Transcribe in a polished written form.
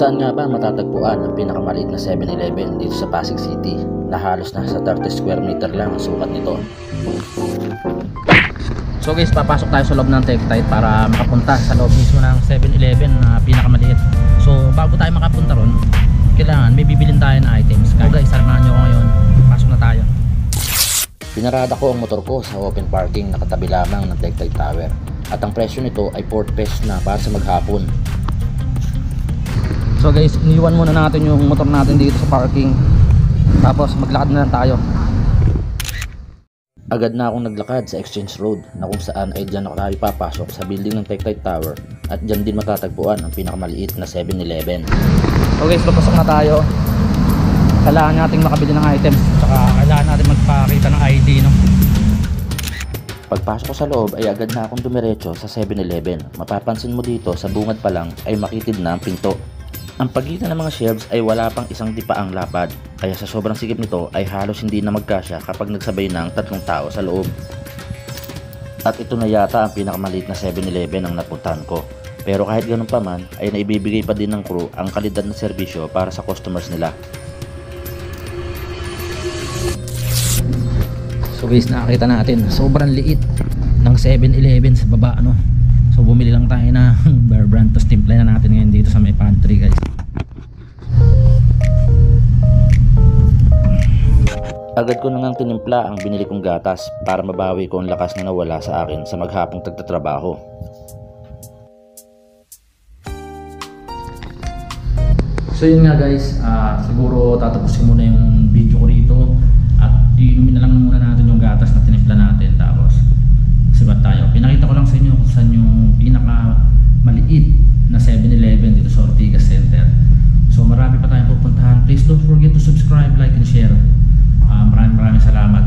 Saan nga ba matatagpuan ang pinakamaliit na 7-Eleven dito sa Pasig City na halos nasa 30 square meter lang ang sukat nito? So guys, papasok tayo sa loob ng Tektite para makapunta sa loob mismo ng 7-Eleven na pinakamaliit. So bago tayo makapunta ron, kailangan may bibilin tayo ng items. Kaya guys, samahan nyo ko ngayon. Pasok na tayo. Pinarada ko ang motor ko sa open parking na katabi lamang ng Tektite Tower. At ang presyo nito ay 4 pesos na para sa maghapon. So guys, iniwan muna natin yung motor natin dito sa parking. Tapos maglakad na lang tayo. Agad na akong naglakad sa Exchange Road na kung saan ay dyan ako tayo papasok sa building ng Tektite Tower. At dyan din matatagpuan ang pinakamaliit na 7-Eleven. So guys, papasok na tayo. Kailangan nating makabili ng items. Tsaka kailangan natin magpakita ng ID, no? Pagpasok ko sa loob ay agad na akong dumiretso sa 7-Eleven. Mapapansin mo dito sa bungad pa lang ay makitid na ang pinto. Ang pagitan ng mga shelves ay wala pang isang dipaang lapad, kaya sa sobrang sikip nito ay halos hindi na magkasya kapag nagsabay ng 3 tao sa loob. At ito na yata ang pinakamaliit na 7-Eleven ang napuntahan ko. Pero kahit ganun pa man ay naibibigay pa din ng crew ang kalidad na serbisyo para sa customers nila. So guys, nakakita natin sobrang liit ng 7-Eleven sa baba, ano. So bumili lang tayo ng Bear Brand, tapos timpla na natin ngayon dito sa may pantry, guys. Agad ko na ngang tinimpla ang binili kong gatas para mabawi ko ang lakas na nawala sa akin sa maghapong tagtatrabaho. So yun nga guys, siguro tatapusin muna yung video ko rito at iinumin na lang muna natin yung gatas na tinimpla natin. Tapos sibat tayo. Pinakita ko lang sa inyo kung saan yung pinaka maliit na 7-Eleven dito sa Ortigas Center. So marami pa tayong pupuntahan. Please don't forget to subscribe, like and share. Maraming salamat.